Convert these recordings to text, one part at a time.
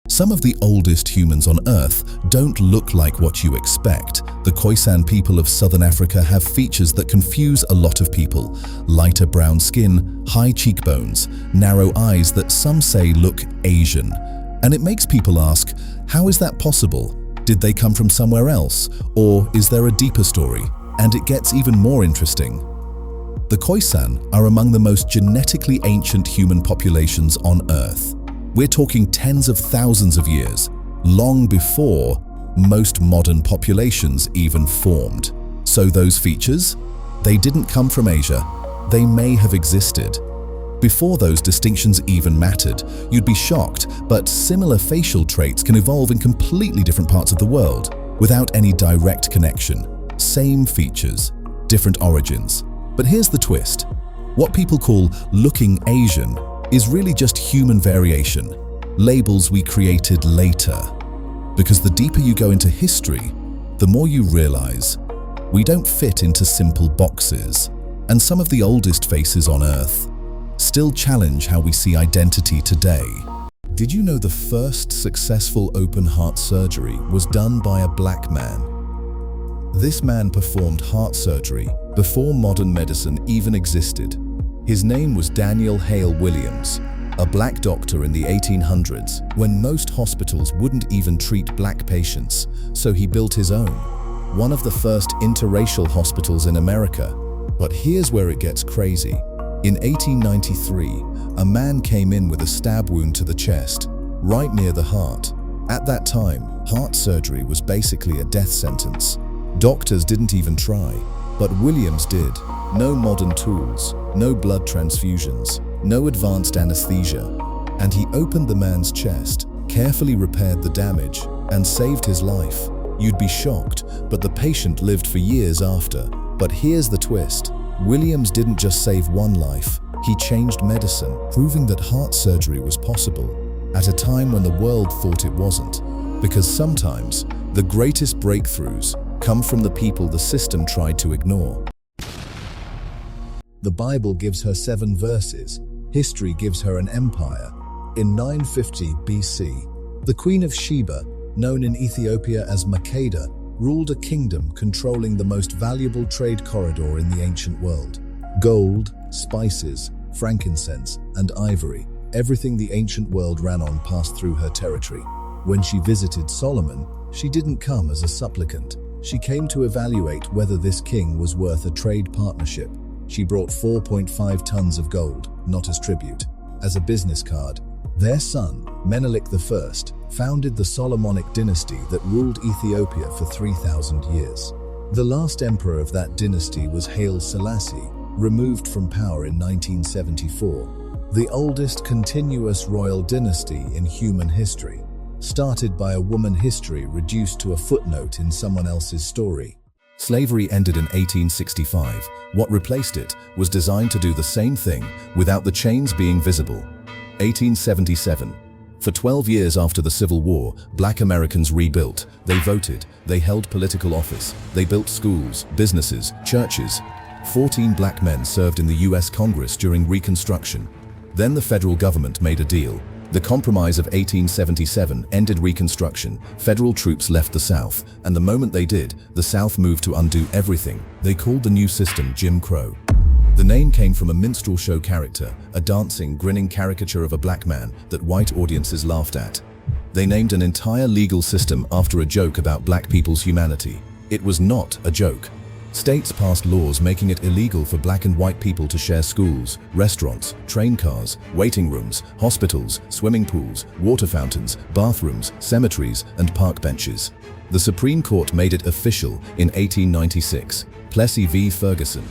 Some of the oldest humans on Earth don't look like what you expect. The Khoisan people of southern Africa have features that confuse a lot of people. Lighter brown skin, high cheekbones, narrow eyes that some say look Asian. And it makes people ask, how is that possible? Did they come from somewhere else? Or is there a deeper story? And it gets even more interesting. The Khoisan are among the most genetically ancient human populations on Earth. We're talking tens of thousands of years, long before most modern populations even formed. So those features? They didn't come from Asia. They may have existed. Before those distinctions even mattered, you'd be shocked, but similar facial traits can evolve in completely different parts of the world, without any direct connection. Same features, different origins. But here's the twist. What people call looking Asian is really just human variation, labels we created later. Because the deeper you go into history, the more you realize we don't fit into simple boxes. And some of the oldest faces on Earth still challenge how we see identity today. Did you know the first successful open heart surgery was done by a black man? This man performed heart surgery before modern medicine even existed. His name was Daniel Hale Williams, a black doctor in the 1800s when most hospitals wouldn't even treat black patients, so he built his own, one of the first interracial hospitals in America. But here's where it gets crazy. In 1893, a man came in with a stab wound to the chest, right near the heart. At that time, heart surgery was basically a death sentence. Doctors didn't even try, but Williams did. No modern tools, no blood transfusions, no advanced anesthesia. And he opened the man's chest, carefully repaired the damage, and saved his life. You'd be shocked, but the patient lived for years after. But here's the twist. Williams didn't just save one life, he changed medicine, proving that heart surgery was possible at a time when the world thought it wasn't. Because sometimes, the greatest breakthroughs come from the people the system tried to ignore. The Bible gives her 7 verses. History gives her an empire. In 950 BC, the Queen of Sheba, known in Ethiopia as Makeda, ruled a kingdom controlling the most valuable trade corridor in the ancient world. Gold, spices, frankincense, and ivory, everything the ancient world ran on passed through her territory. When she visited Solomon, she didn't come as a supplicant. She came to evaluate whether this king was worth a trade partnership. She brought 4.5 tons of gold, not as tribute, as a business card. Their son, Menelik I, founded the Solomonic dynasty that ruled Ethiopia for 3,000 years. The last emperor of that dynasty was Haile Selassie, removed from power in 1974. The oldest continuous royal dynasty in human history, started by a woman history reduced to a footnote in someone else's story. Slavery ended in 1865. What replaced it was designed to do the same thing without the chains being visible. 1877. For 12 years after the Civil War, black Americans rebuilt. They voted, they held political office, they built schools, businesses, churches. 14 black men served in the US Congress during Reconstruction. Then the federal government made a deal. The Compromise of 1877 ended Reconstruction. Federal troops left the South, and the moment they did, the South moved to undo everything. They called the new system Jim Crow. The name came from a minstrel show character, a dancing, grinning caricature of a black man that white audiences laughed at. They named an entire legal system after a joke about black people's humanity. It was not a joke. States passed laws making it illegal for black and white people to share schools, restaurants, train cars, waiting rooms, hospitals, swimming pools, water fountains, bathrooms, cemeteries, and park benches. The Supreme Court made it official in 1896, Plessy v. Ferguson.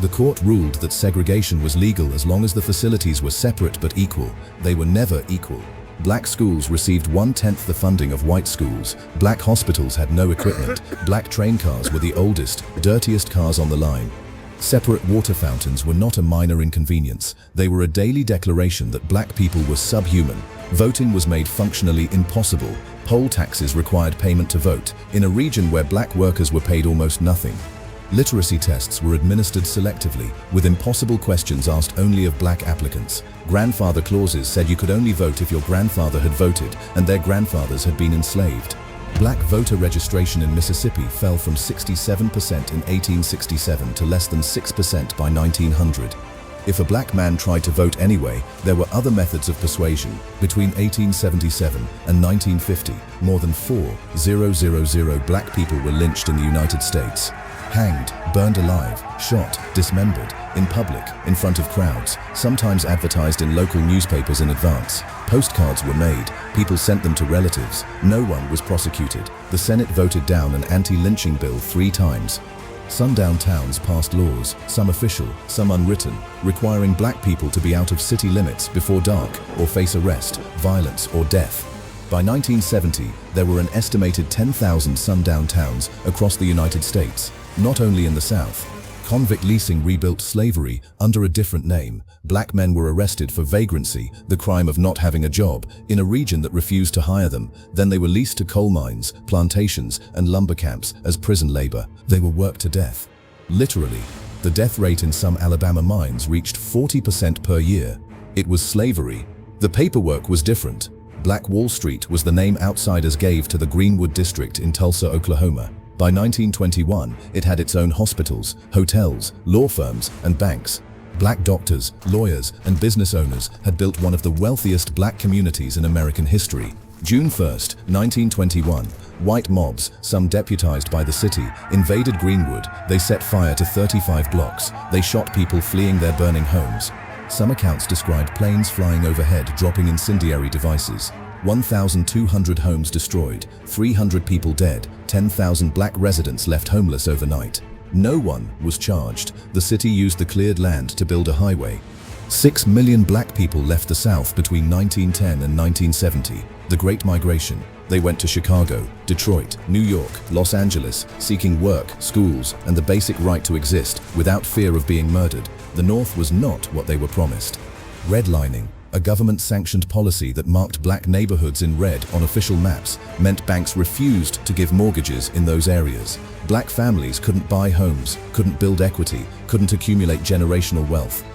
The court ruled that segregation was legal as long as the facilities were separate but equal. They were never equal. Black schools received 1/10 the funding of white schools. Black hospitals had no equipment. Black train cars were the oldest, dirtiest cars on the line. Separate water fountains were not a minor inconvenience. They were a daily declaration that black people were subhuman. Voting was made functionally impossible. Poll taxes required payment to vote, in a region where black workers were paid almost nothing. Literacy tests were administered selectively, with impossible questions asked only of black applicants. Grandfather clauses said you could only vote if your grandfather had voted and their grandfathers had been enslaved. Black voter registration in Mississippi fell from 67% in 1867 to less than 6% by 1900. If a black man tried to vote anyway, there were other methods of persuasion. Between 1877 and 1950, more than 4,000 black people were lynched in the United States. Hanged, burned alive, shot, dismembered, in public, in front of crowds, sometimes advertised in local newspapers in advance. Postcards were made, people sent them to relatives. No one was prosecuted. The Senate voted down an anti-lynching bill 3 times. Sundown towns passed laws, some official, some unwritten, requiring black people to be out of city limits before dark or face arrest, violence, or death. By 1970, there were an estimated 10,000 sundown towns across the United States, not only in the South. Convict leasing rebuilt slavery under a different name. Black men were arrested for vagrancy, the crime of not having a job, in a region that refused to hire them. Then they were leased to coal mines, plantations, and lumber camps as prison labor. They were worked to death. Literally, the death rate in some Alabama mines reached 40% per year. It was slavery. The paperwork was different. Black Wall Street was the name outsiders gave to the Greenwood district in Tulsa, Oklahoma. By 1921, it had its own hospitals, hotels, law firms, and banks. Black doctors, lawyers, and business owners had built one of the wealthiest black communities in American history. June 1, 1921, white mobs, some deputized by the city, invaded Greenwood. They set fire to 35 blocks. They shot people fleeing their burning homes. Some accounts describe planes flying overhead dropping incendiary devices. 1,200 homes destroyed, 300 people dead, 10,000 black residents left homeless overnight. No one was charged. The city used the cleared land to build a highway. 6 million black people left the South between 1910 and 1970. The Great Migration. They went to Chicago, Detroit, New York, Los Angeles, seeking work, schools, and the basic right to exist without fear of being murdered. The North was not what they were promised. Redlining. A government-sanctioned policy that marked black neighborhoods in red on official maps meant banks refused to give mortgages in those areas. Black families couldn't buy homes, couldn't build equity, couldn't accumulate generational wealth.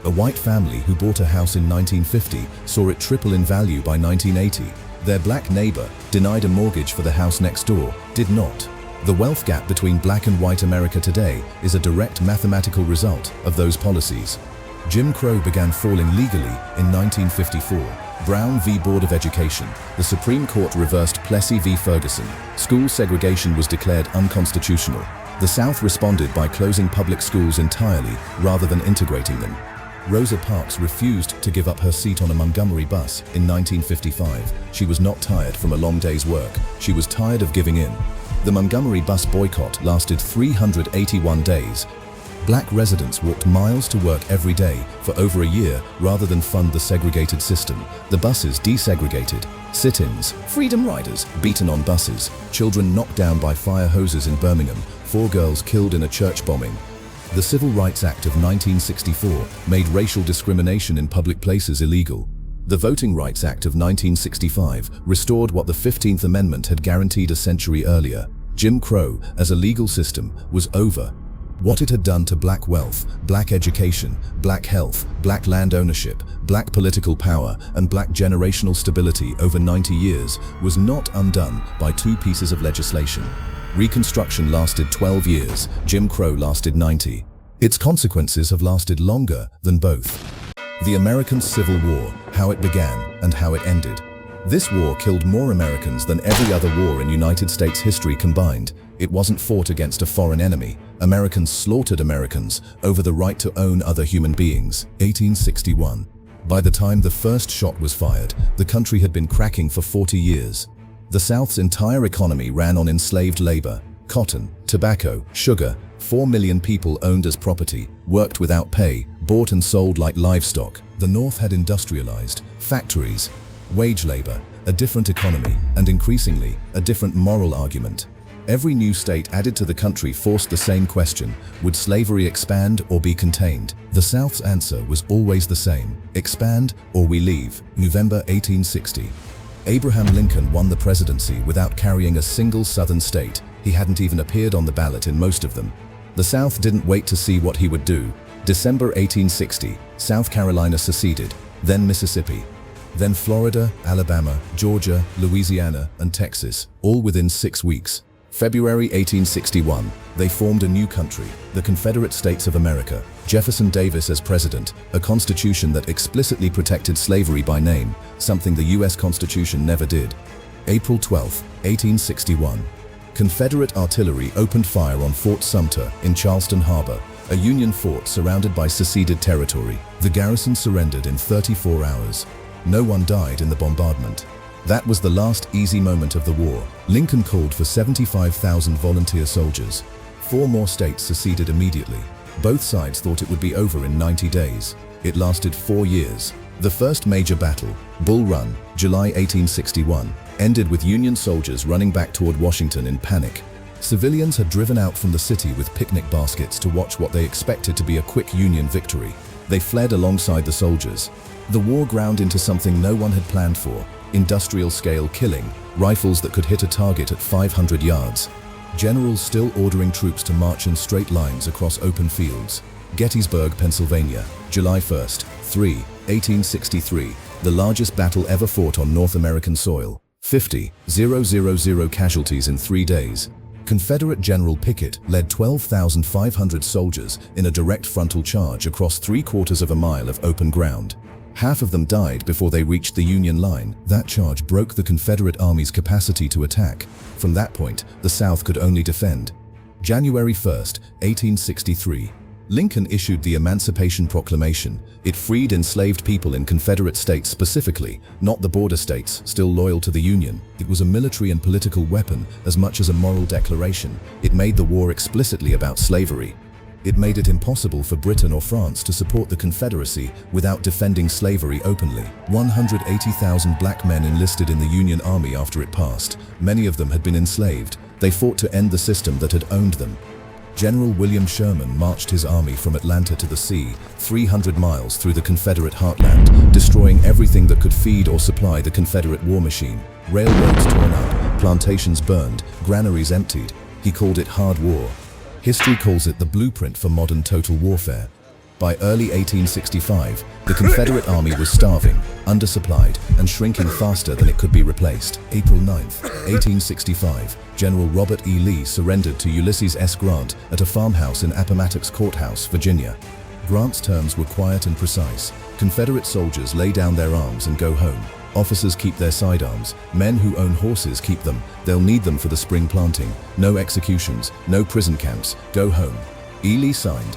A white family who bought a house in 1950 saw it triple in value by 1980. Their black neighbor, denied a mortgage for the house next door, did not. The wealth gap between black and white America today is a direct mathematical result of those policies. Jim Crow began falling legally in 1954. Brown v. Board of Education. The Supreme Court reversed Plessy v. Ferguson. School segregation was declared unconstitutional. The South responded by closing public schools entirely rather than integrating them. Rosa Parks refused to give up her seat on a Montgomery bus in 1955. She was not tired from a long day's work. She was tired of giving in. The Montgomery bus boycott lasted 381 days. Black residents walked miles to work every day for over a year rather than fund the segregated system. The buses desegregated. Sit-ins, freedom riders beaten on buses, children knocked down by fire hoses in Birmingham, 4 girls killed in a church bombing. The Civil Rights Act of 1964 made racial discrimination in public places illegal. The Voting Rights Act of 1965 restored what the 15th Amendment had guaranteed a century earlier. Jim Crow, as a legal system, was over. What it had done to black wealth, black education, black health, black land ownership, black political power, and black generational stability over 90 years was not undone by 2 pieces of legislation. Reconstruction lasted 12 years, Jim Crow lasted 90. Its consequences have lasted longer than both. The American Civil War, how it began and how it ended. This war killed more Americans than every other war in United States history combined. It wasn't fought against a foreign enemy. Americans slaughtered Americans over the right to own other human beings. 1861. By the time the first shot was fired, the country had been cracking for 40 years. The South's entire economy ran on enslaved labor. Cotton, tobacco, sugar. 4 million people owned as property, worked without pay, bought and sold like livestock. The North had industrialized, factories, wage labor, a different economy, and increasingly, a different moral argument. Every new state added to the country forced the same question: would slavery expand or be contained? The South's answer was always the same: expand or we leave. November 1860. Abraham Lincoln won the presidency without carrying a single Southern state. He hadn't even appeared on the ballot in most of them. The South didn't wait to see what he would do. December 1860, South Carolina seceded, then Mississippi, then Florida, Alabama, Georgia, Louisiana, and Texas, all within 6 weeks. February 1861, they formed a new country, the Confederate States of America. Jefferson Davis as president, a constitution that explicitly protected slavery by name, something the U.S. Constitution never did. April 12, 1861. Confederate artillery opened fire on Fort Sumter in Charleston Harbor, a Union fort surrounded by seceded territory. The garrison surrendered in 34 hours. No one died in the bombardment. That was the last easy moment of the war. Lincoln called for 75,000 volunteer soldiers. 4 more states seceded immediately. Both sides thought it would be over in 90 days. It lasted 4 years. The first major battle, Bull Run, July 1861, ended with Union soldiers running back toward Washington in panic. Civilians had driven out from the city with picnic baskets to watch what they expected to be a quick Union victory. They fled alongside the soldiers. The war ground into something no one had planned for: industrial-scale killing, rifles that could hit a target at 500 yards. Generals still ordering troops to march in straight lines across open fields. Gettysburg, Pennsylvania, July 1st, 1863, the largest battle ever fought on North American soil. 50,000 casualties in 3 days. Confederate General Pickett led 12,500 soldiers in a direct frontal charge across 3/4 of a mile of open ground. Half of them died before they reached the Union line. That charge broke the Confederate Army's capacity to attack. From that point, the South could only defend. January 1st, 1863. Lincoln issued the Emancipation Proclamation. It freed enslaved people in Confederate states specifically, not the border states, still loyal to the Union. It was a military and political weapon as much as a moral declaration. It made the war explicitly about slavery. It made it impossible for Britain or France to support the Confederacy without defending slavery openly. 180,000 black men enlisted in the Union Army after it passed. Many of them had been enslaved. They fought to end the system that had owned them. General William Sherman marched his army from Atlanta to the sea, 300 miles through the Confederate heartland, destroying everything that could feed or supply the Confederate war machine. Railroads torn up, plantations burned, granaries emptied. He called it hard war. History calls it the blueprint for modern total warfare. By early 1865, the Confederate Army was starving, undersupplied, and shrinking faster than it could be replaced. April 9th, 1865, General Robert E. Lee surrendered to Ulysses S. Grant at a farmhouse in Appomattox Courthouse, Virginia. Grant's terms were quiet and precise. Confederate soldiers lay down their arms and go home. Officers keep their sidearms. Men who own horses keep them. They'll need them for the spring planting. No executions, no prison camps. Go home. E. Lee signed.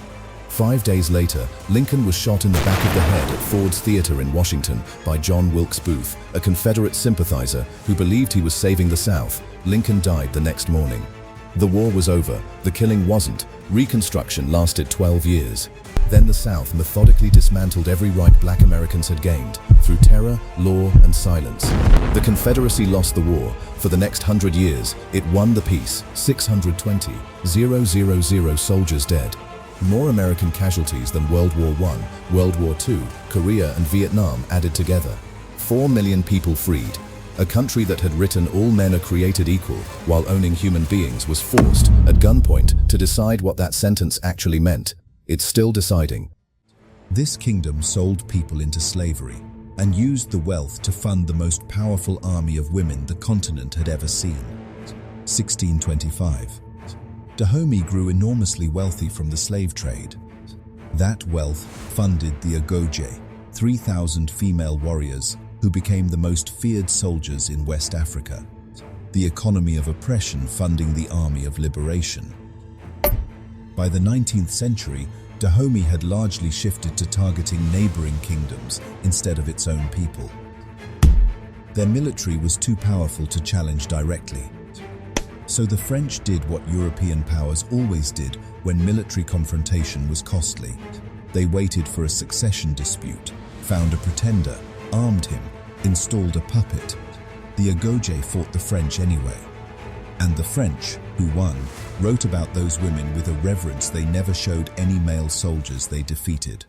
5 days later, Lincoln was shot in the back of the head at Ford's Theater in Washington by John Wilkes Booth, a Confederate sympathizer who believed he was saving the South. Lincoln died the next morning. The war was over. The killing wasn't. Reconstruction lasted 12 years. Then the South methodically dismantled every right black Americans had gained, through terror, law, and silence. The Confederacy lost the war. For the next 100 years, it won the peace. 620,000 soldiers dead. More American casualties than World War I, World War II, Korea, and Vietnam added together. 4 million people freed. A country that had written all men are created equal while owning human beings was forced, at gunpoint, to decide what that sentence actually meant. It's still deciding. This kingdom sold people into slavery and used the wealth to fund the most powerful army of women the continent had ever seen. 1625. Dahomey grew enormously wealthy from the slave trade. That wealth funded the Ogoje, 3,000 female warriors who became the most feared soldiers in West Africa. The economy of oppression funding the army of liberation. By the 19th century, Dahomey had largely shifted to targeting neighboring kingdoms instead of its own people. Their military was too powerful to challenge directly. So the French did what European powers always did when military confrontation was costly. They waited for a succession dispute, found a pretender, armed him, installed a puppet. The Ogoje fought the French anyway. And the French, who won, wrote about those women with a reverence they never showed any male soldiers they defeated.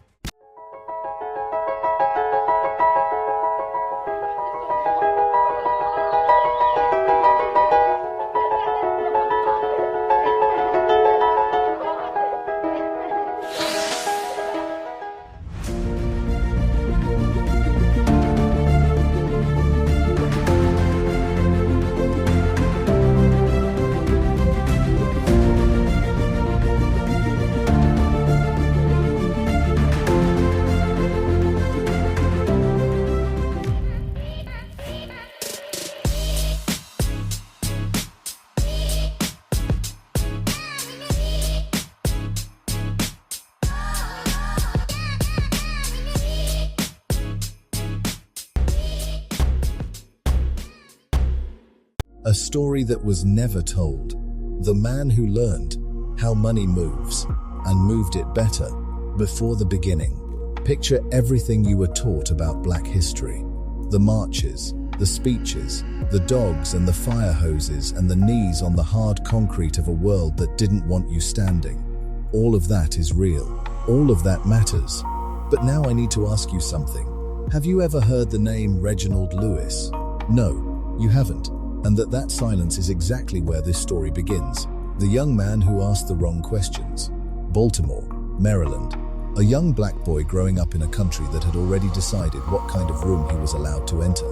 A story that was never told. The man who learned how money moves and moved it better before the beginning. Picture everything you were taught about Black history. The marches, the speeches, the dogs and the fire hoses and the knees on the hard concrete of a world that didn't want you standing. All of that is real. All of that matters. But now I need to ask you something. Have you ever heard the name Reginald Lewis? No, you haven't. And that silence is exactly where this story begins. The young man who asked the wrong questions. Baltimore, Maryland. A young black boy growing up in a country that had already decided what kind of room he was allowed to enter.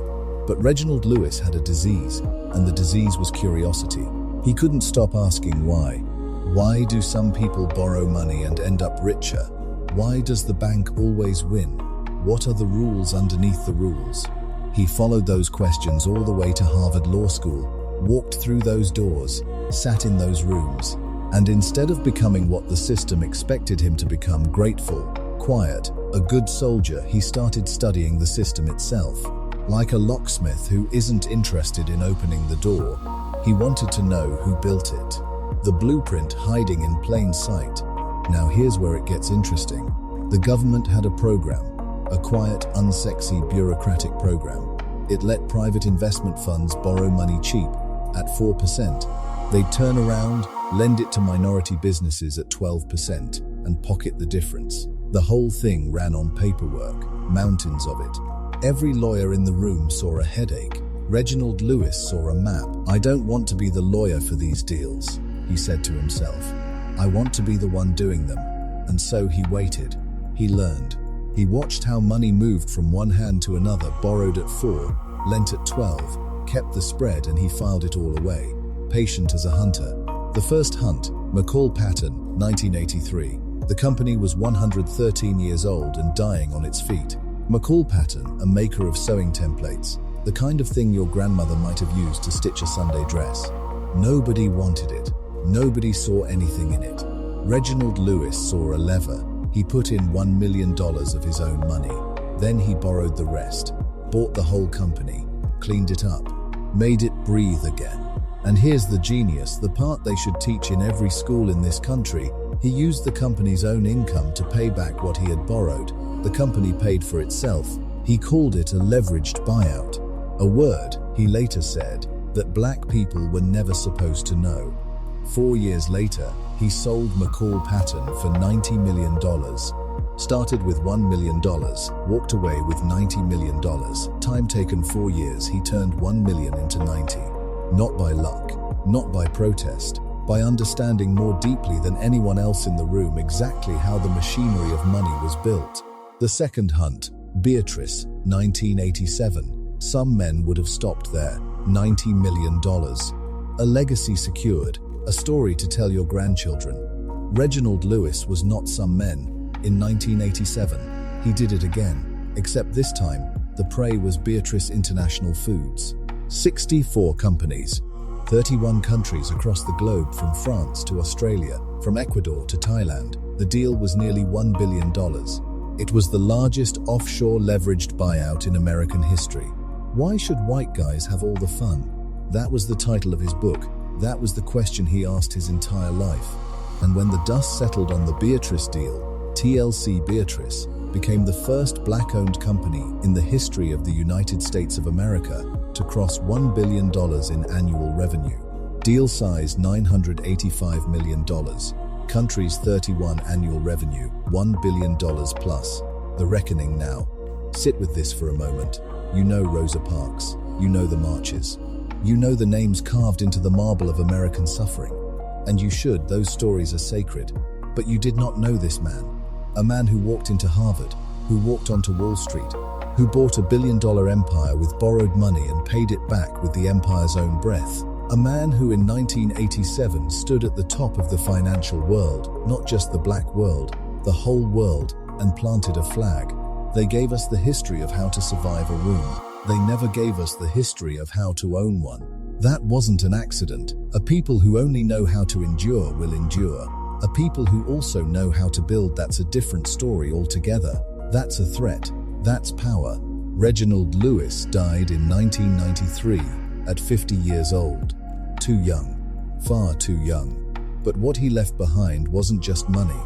But Reginald Lewis had a disease, and the disease was curiosity. He couldn't stop asking why. Why do some people borrow money and end up richer? Why does the bank always win? What are the rules underneath the rules? He followed those questions all the way to Harvard Law School, walked through those doors, sat in those rooms, and instead of becoming what the system expected him to become, grateful, quiet, a good soldier, he started studying the system itself. Like a locksmith who isn't interested in opening the door, he wanted to know who built it. The blueprint hiding in plain sight. Now here's where it gets interesting. The government had a program. A quiet, unsexy, bureaucratic program. It let private investment funds borrow money cheap, at 4%. They'd turn around, lend it to minority businesses at 12%, and pocket the difference. The whole thing ran on paperwork, mountains of it. Every lawyer in the room saw a headache. Reginald Lewis saw a map. I don't want to be the lawyer for these deals, he said to himself. I want to be the one doing them. And so he waited. He learned. He watched how money moved from one hand to another, borrowed at 4, lent at 12, kept the spread, and he filed it all away, patient as a hunter. The first hunt, McCall Patton, 1983. The company was 113 years old and dying on its feet. McCall Patton, a maker of sewing templates, the kind of thing your grandmother might have used to stitch a Sunday dress. Nobody wanted it. Nobody saw anything in it. Reginald Lewis saw a lever. He put in $1 million of his own money. Then he borrowed the rest, bought the whole company, cleaned it up, made it breathe again. And here's the genius, the part they should teach in every school in this country. He used the company's own income to pay back what he had borrowed. The company paid for itself. He called it a leveraged buyout. A word, he later said, that black people were never supposed to know. 4 years later, he sold McCall Patton for $90 million. Started with $1 million, walked away with $90 million. Time taken 4 years, he turned $1 million into 90. Not by luck, not by protest, by understanding more deeply than anyone else in the room exactly how the machinery of money was built. The second hunt, Beatrice, 1987. Some men would have stopped there. $90 million. A legacy secured. A story to tell your grandchildren. Reginald Lewis was not some men. In 1987, he did it again, except this time, the prey was Beatrice International Foods. 64 companies, 31 countries across the globe, from France to Australia, from Ecuador to Thailand. The deal was nearly $1 billion. It was the largest offshore leveraged buyout in American history. Why should white guys have all the fun? That was the title of his book. That was the question he asked his entire life. And when the dust settled on the Beatrice deal, TLC Beatrice became the first black-owned company in the history of the United States of America to cross $1 billion in annual revenue. Deal size $985 million. Country's 31 annual revenue, $1 billion plus. The reckoning now. Sit with this for a moment. You know Rosa Parks. You know the marches. You know the names carved into the marble of American suffering. And you should, those stories are sacred. But you did not know this man. A man who walked into Harvard, who walked onto Wall Street, who bought $1 billion empire with borrowed money and paid it back with the empire's own breath. A man who in 1987 stood at the top of the financial world, not just the black world, the whole world, and planted a flag. They gave us the history of how to survive a room. They never gave us the history of how to own one. That wasn't an accident. A people who only know how to endure will endure. A people who also know how to build, that's a different story altogether. That's a threat. That's power. Reginald Lewis died in 1993. at 50 years old. Too young. Far too young. But what he left behind wasn't just money.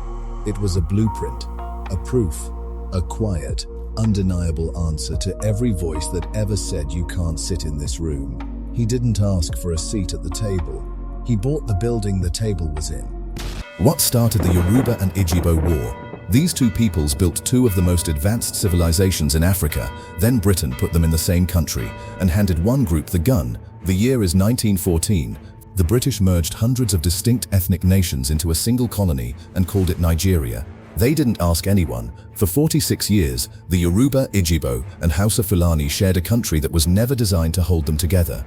It was a blueprint, a proof, a quiet, undeniable answer to every voice that ever said you can't sit in this room. He didn't ask for a seat at the table. He bought the building the table was in. What started the Yoruba and Igbo War? These two peoples built two of the most advanced civilizations in Africa. Then Britain put them in the same country and handed one group the gun. The year is 1914. The British merged hundreds of distinct ethnic nations into a single colony and called it Nigeria. They didn't ask anyone. For 46 years, the Yoruba, Igbo, and Hausa Fulani shared a country that was never designed to hold them together.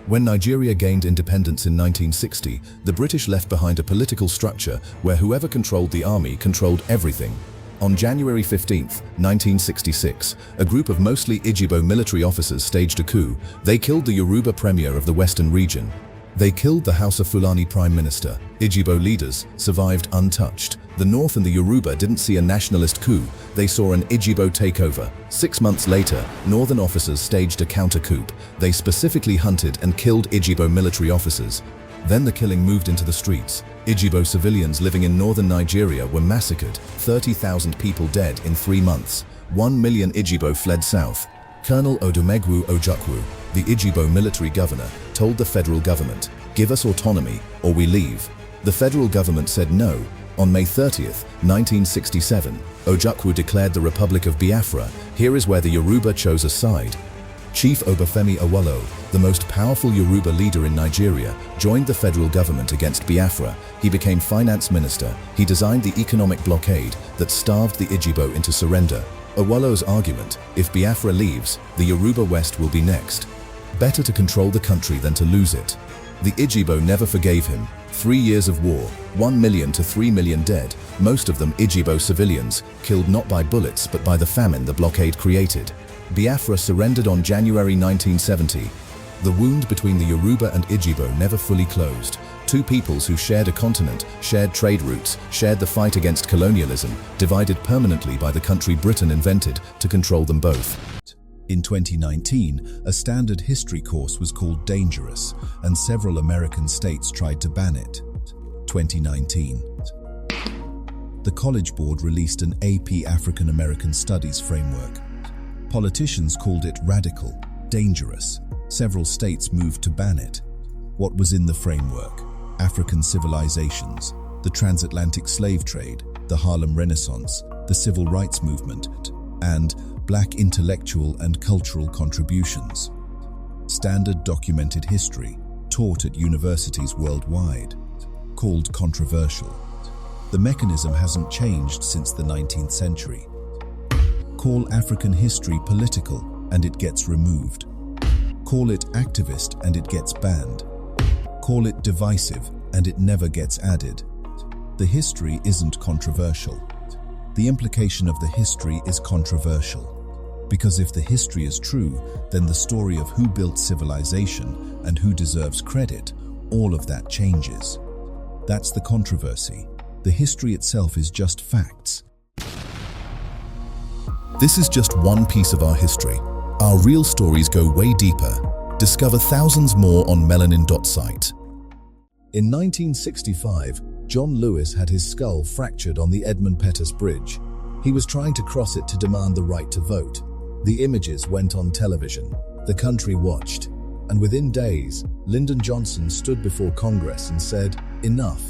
When Nigeria gained independence in 1960, the British left behind a political structure where whoever controlled the army controlled everything. On January 15, 1966, a group of mostly Igbo military officers staged a coup. They killed the Yoruba premier of the Western region. They killed the Hausa Fulani prime minister. Igbo leaders survived untouched. The North and the Yoruba didn't see a nationalist coup. They saw an Igbo takeover. 6 months later, Northern officers staged a counter-coup. They specifically hunted and killed Igbo military officers. Then the killing moved into the streets. Igbo civilians living in northern Nigeria were massacred. 30,000 people dead in 3 months. 1 million Igbo fled south. Colonel Odumegwu Ojukwu, the Igbo military governor, told the federal government, "Give us autonomy or we leave." The federal government said no. On May 30th, 1967, Ojukwu declared the Republic of Biafra. Here is where the Yoruba chose a side. Chief Obafemi Awolowo, the most powerful Yoruba leader in Nigeria, joined the federal government against Biafra. He became finance minister. He designed the economic blockade that starved the Igbo into surrender. Awolowo's argument, if Biafra leaves, the Yoruba West will be next. Better to control the country than to lose it. The Igbo never forgave him. 3 years of war, 1 million to 3 million dead, most of them Igbo civilians, killed not by bullets but by the famine the blockade created. Biafra surrendered on January 1970. The wound between the Yoruba and Igbo never fully closed. Two peoples who shared a continent, shared trade routes, shared the fight against colonialism, divided permanently by the country Britain invented to control them both. In 2019, a standard history course was called Dangerous, and several American states tried to ban it. 2019. The College Board released an AP African American Studies framework. Politicians called it radical, dangerous. Several states moved to ban it. What was in the framework? African civilizations, the transatlantic slave trade, the Harlem Renaissance, the civil rights movement, and Black intellectual and cultural contributions. Standard documented history, taught at universities worldwide, called controversial. The mechanism hasn't changed since the 19th century. Call African history political and it gets removed. Call it activist and it gets banned. Call it divisive and it never gets added. The history isn't controversial. The implication of the history is controversial. Because if the history is true, then the story of who built civilization and who deserves credit, all of that changes. That's the controversy. The history itself is just facts. This is just one piece of our history. Our real stories go way deeper. Discover thousands more on melanin.site. In 1965, John Lewis had his skull fractured on the Edmund Pettus Bridge. He was trying to cross it to demand the right to vote. The images went on television. The country watched. And within days, Lyndon Johnson stood before Congress and said, "Enough."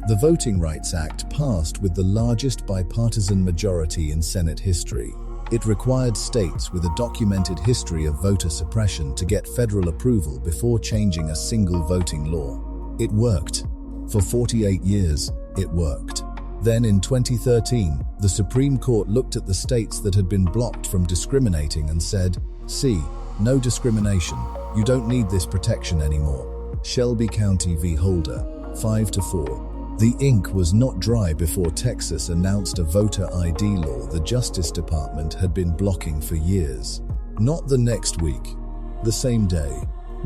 The Voting Rights Act passed with the largest bipartisan majority in Senate history. It required states with a documented history of voter suppression to get federal approval before changing a single voting law. It worked. For 48 years, it worked. Then in 2013, the Supreme Court looked at the states that had been blocked from discriminating and said, "See, no discrimination. You don't need this protection anymore." Shelby County v. Holder, 5-4. The ink was not dry before Texas announced a voter ID law the Justice Department had been blocking for years. Not the next week, the same day,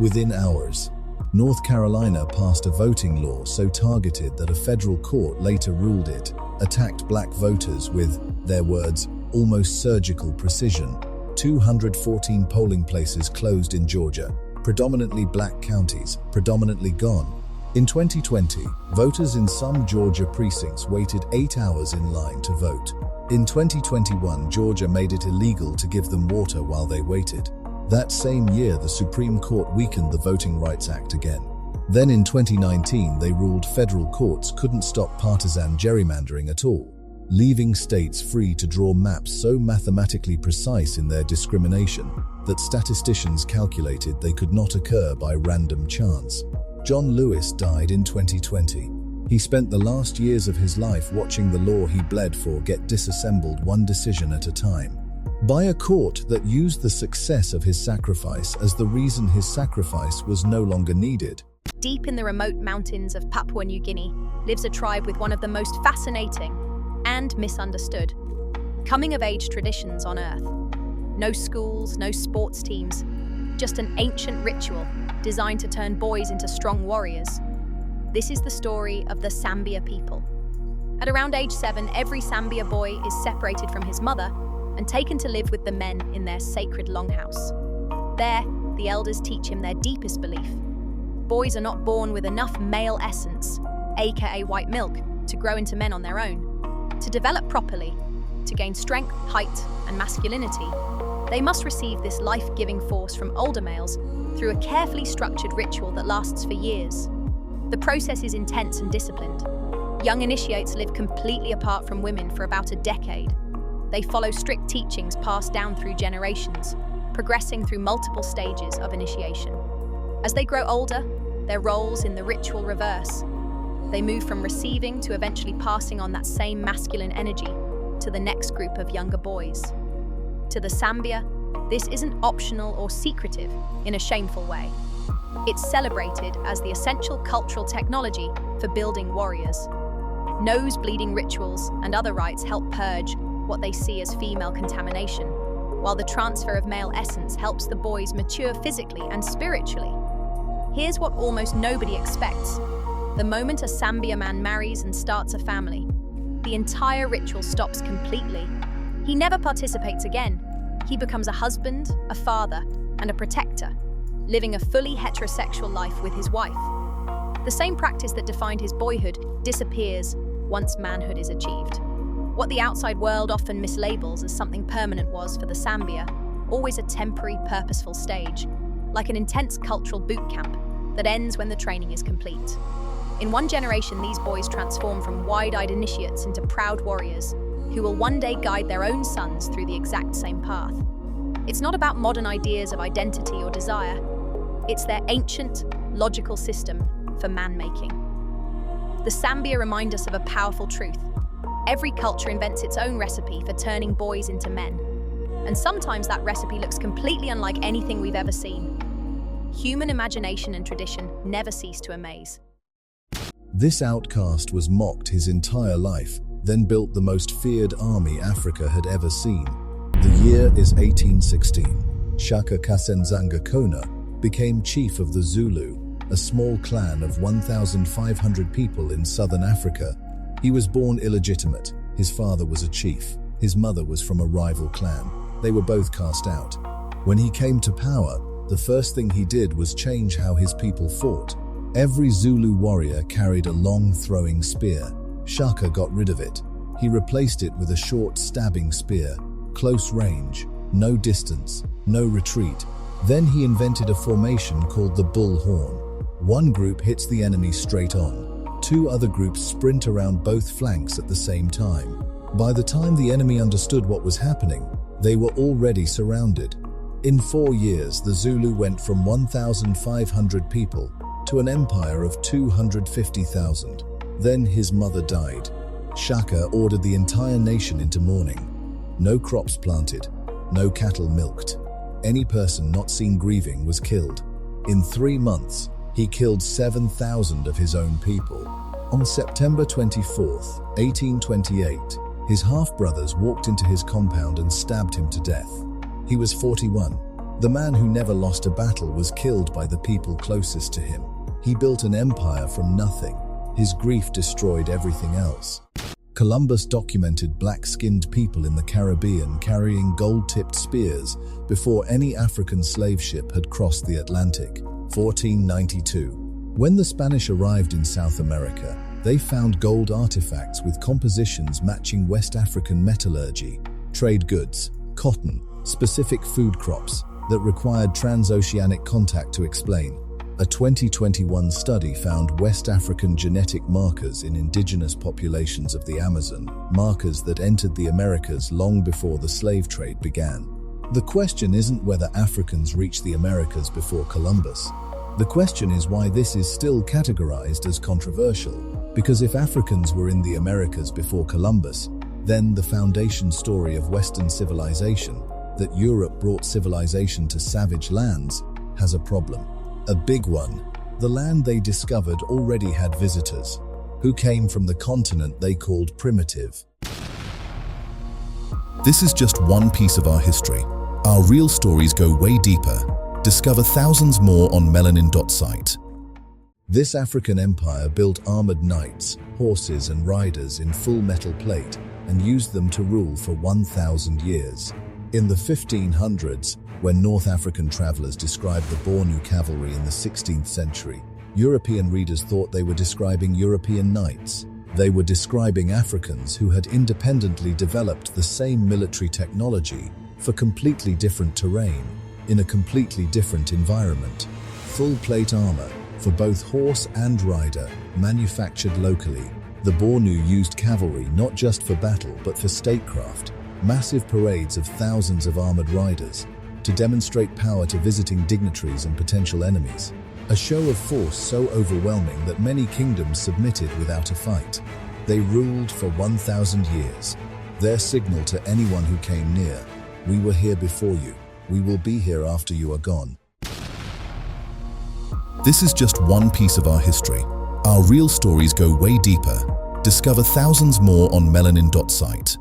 within hours. North Carolina passed a voting law so targeted that a federal court later ruled it attacked black voters with, their words, almost surgical precision. 214 polling places closed in Georgia. predominantly black counties, predominantly gone. In 2020, voters in some Georgia precincts waited 8 hours in line to vote. In 2021, Georgia made it illegal to give them water while they waited. That same year, the Supreme Court weakened the Voting Rights Act again. Then in 2019, they ruled federal courts couldn't stop partisan gerrymandering at all, leaving states free to draw maps so mathematically precise in their discrimination that statisticians calculated they could not occur by random chance. John Lewis died in 2020. He spent the last years of his life watching the law he bled for get disassembled one decision at a time, by a court that used the success of his sacrifice as the reason his sacrifice was no longer needed. Deep in the remote mountains of Papua New Guinea lives a tribe with one of the most fascinating and misunderstood coming-of-age traditions on Earth. No schools, no sports teams, just an ancient ritual designed to turn boys into strong warriors. This is the story of the Sambia people. At around age 7, every Sambia boy is separated from his mother and taken to live with the men in their sacred longhouse. There, the elders teach him their deepest belief. Boys are not born with enough male essence, aka white milk, to grow into men on their own. To develop properly, to gain strength, height, and masculinity, they must receive this life-giving force from older males through a carefully structured ritual that lasts for years. The process is intense and disciplined. Young initiates live completely apart from women for about a decade. They follow strict teachings passed down through generations, progressing through multiple stages of initiation. As they grow older, their roles in the ritual reverse. They move from receiving to eventually passing on that same masculine energy to the next group of younger boys. To the Sambia, this isn't optional or secretive in a shameful way. It's celebrated as the essential cultural technology for building warriors. Nose-bleeding rituals and other rites help purge what they see as female contamination, while the transfer of male essence helps the boys mature physically and spiritually. Here's what almost nobody expects. The moment a Sambia man marries and starts a family, the entire ritual stops completely. He never participates again. He becomes a husband, a father, and a protector, living a fully heterosexual life with his wife. The same practice that defined his boyhood disappears once manhood is achieved. What the outside world often mislabels as something permanent was, for the Sambia, always a temporary, purposeful stage, like an intense cultural boot camp that ends when the training is complete. In one generation, these boys transform from wide-eyed initiates into proud warriors who will one day guide their own sons through the exact same path. It's not about modern ideas of identity or desire. It's their ancient, logical system for man-making. The Sambia remind us of a powerful truth. Every culture invents its own recipe for turning boys into men. And sometimes that recipe looks completely unlike anything we've ever seen. Human imagination and tradition never cease to amaze. This outcast was mocked his entire life, then built the most feared army Africa had ever seen. The year is 1816. Shaka Kasenzanga Kona became chief of the Zulu, a small clan of 1,500 people in southern Africa. He was born illegitimate. His father was a chief. His mother was from a rival clan. They were both cast out. When he came to power, the first thing he did was change how his people fought. Every Zulu warrior carried a long throwing spear. Shaka got rid of it. He replaced it with a short stabbing spear, close range, no distance, no retreat. Then he invented a formation called the bull horn. One group hits the enemy straight on. Two other groups sprint around both flanks at the same time. By the time the enemy understood what was happening, they were already surrounded. In 4 years, the Zulu went from 1,500 people to an empire of 250,000. Then his mother died. Shaka ordered the entire nation into mourning. No crops planted, no cattle milked. Any person not seen grieving was killed. In 3 months, he killed 7,000 of his own people. On September 24th, 1828, his half-brothers walked into his compound and stabbed him to death. He was 41. The man who never lost a battle was killed by the people closest to him. He built an empire from nothing. His grief destroyed everything else. Columbus documented black-skinned people in the Caribbean carrying gold-tipped spears before any African slave ship had crossed the Atlantic. 1492. When the Spanish arrived in South America, they found gold artifacts with compositions matching West African metallurgy, trade goods, cotton, specific food crops that required transoceanic contact to explain. A 2021 study found West African genetic markers in indigenous populations of the Amazon, markers that entered the Americas long before the slave trade began. The question isn't whether Africans reached the Americas before Columbus. The question is why this is still categorized as controversial. Because if Africans were in the Americas before Columbus, then the foundation story of Western civilization, that Europe brought civilization to savage lands, has a problem. A big one. The land they discovered already had visitors, who came from the continent they called primitive. This is just one piece of our history. Our real stories go way deeper. Discover thousands more on melanin.site. This African empire built armored knights, horses and riders in full metal plate and used them to rule for 1,000 years. In the 1500s, when North African travelers described the Bornu cavalry in the 16th century, European readers thought they were describing European knights. They were describing Africans who had independently developed the same military technology for completely different terrain, in a completely different environment. Full plate armor, for both horse and rider, manufactured locally. The Bornu used cavalry not just for battle but for statecraft, massive parades of thousands of armored riders, to demonstrate power to visiting dignitaries and potential enemies. A show of force so overwhelming that many kingdoms submitted without a fight. They ruled for 1,000 years. Their signal to anyone who came near: we were here before you, we will be here after you are gone. This is just one piece of our history. Our real stories go way deeper. Discover thousands more on melanin.site.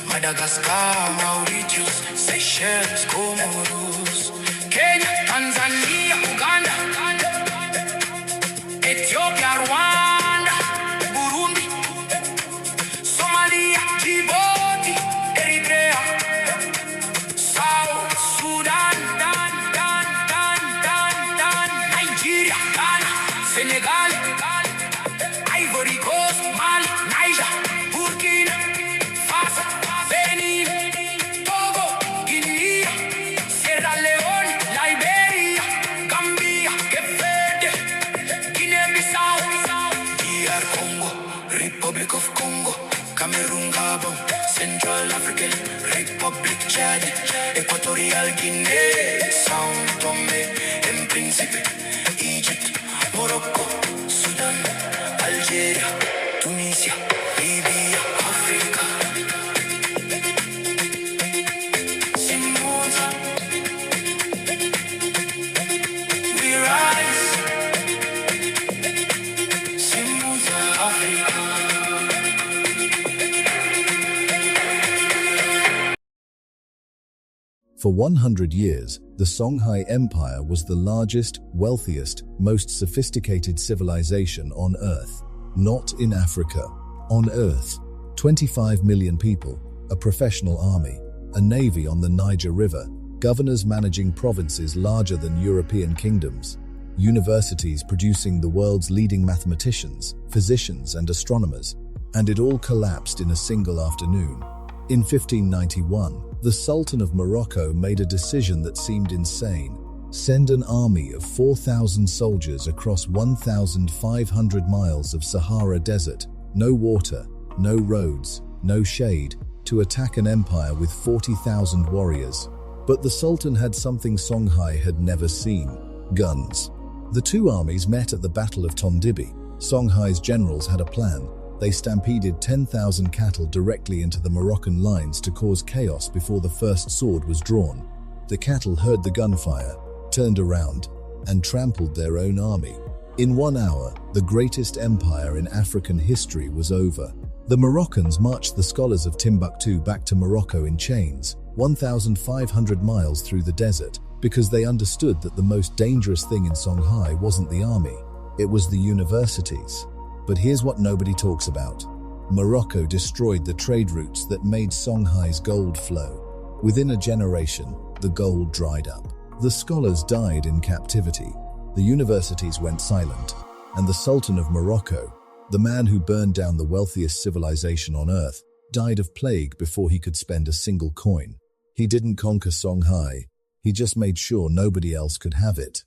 Madagascar, Mauritius, Seychelles, Comoros, Kenya, Tanzania, Uganda, Ethiopia, Rwanda, Burundi, Somalia, Djibouti, Eritrea, South Sudan, Nigeria, Ghana, Senegal, Ivory Coast, Mali, Niger, Burkina Faso, Benin, Togo, Guinea, Sierra Leone, Liberia, Gambia, Cape Verde, Guinea-Bissau, DR Congo, Republic of Congo, Cameroon, Gabon, Central African Republic, Chad, Equatorial Guinea, São Tomé and Príncipe, Egypt, Morocco, Sudan, Algeria, Tunisia, Libya, Africa. We rise, symbols of Africa. For 100 years, the Songhai Empire was the largest, wealthiest, most sophisticated civilization on Earth. Not in Africa. On Earth. 25 million people, a professional army, a navy on the Niger River, governors managing provinces larger than European kingdoms, universities producing the world's leading mathematicians, physicians, and astronomers, and it all collapsed in a single afternoon. In 1591, the Sultan of Morocco made a decision that seemed insane: send an army of 4,000 soldiers across 1,500 miles of Sahara Desert, no water, no roads, no shade, to attack an empire with 40,000 warriors. But the Sultan had something Songhai had never seen: guns. The two armies met at the Battle of Tondibi. Songhai's generals had a plan. They stampeded 10,000 cattle directly into the Moroccan lines to cause chaos before the first sword was drawn. The cattle heard the gunfire, turned around, and trampled their own army. In 1 hour, the greatest empire in African history was over. The Moroccans marched the scholars of Timbuktu back to Morocco in chains, 1,500 miles through the desert, because they understood that the most dangerous thing in Songhai wasn't the army, it was the universities. But here's what nobody talks about. Morocco destroyed the trade routes that made Songhai's gold flow. Within a generation, the gold dried up. The scholars died in captivity, the universities went silent, and the Sultan of Morocco, the man who burned down the wealthiest civilization on earth, died of plague before he could spend a single coin. He didn't conquer Songhai, he just made sure nobody else could have it.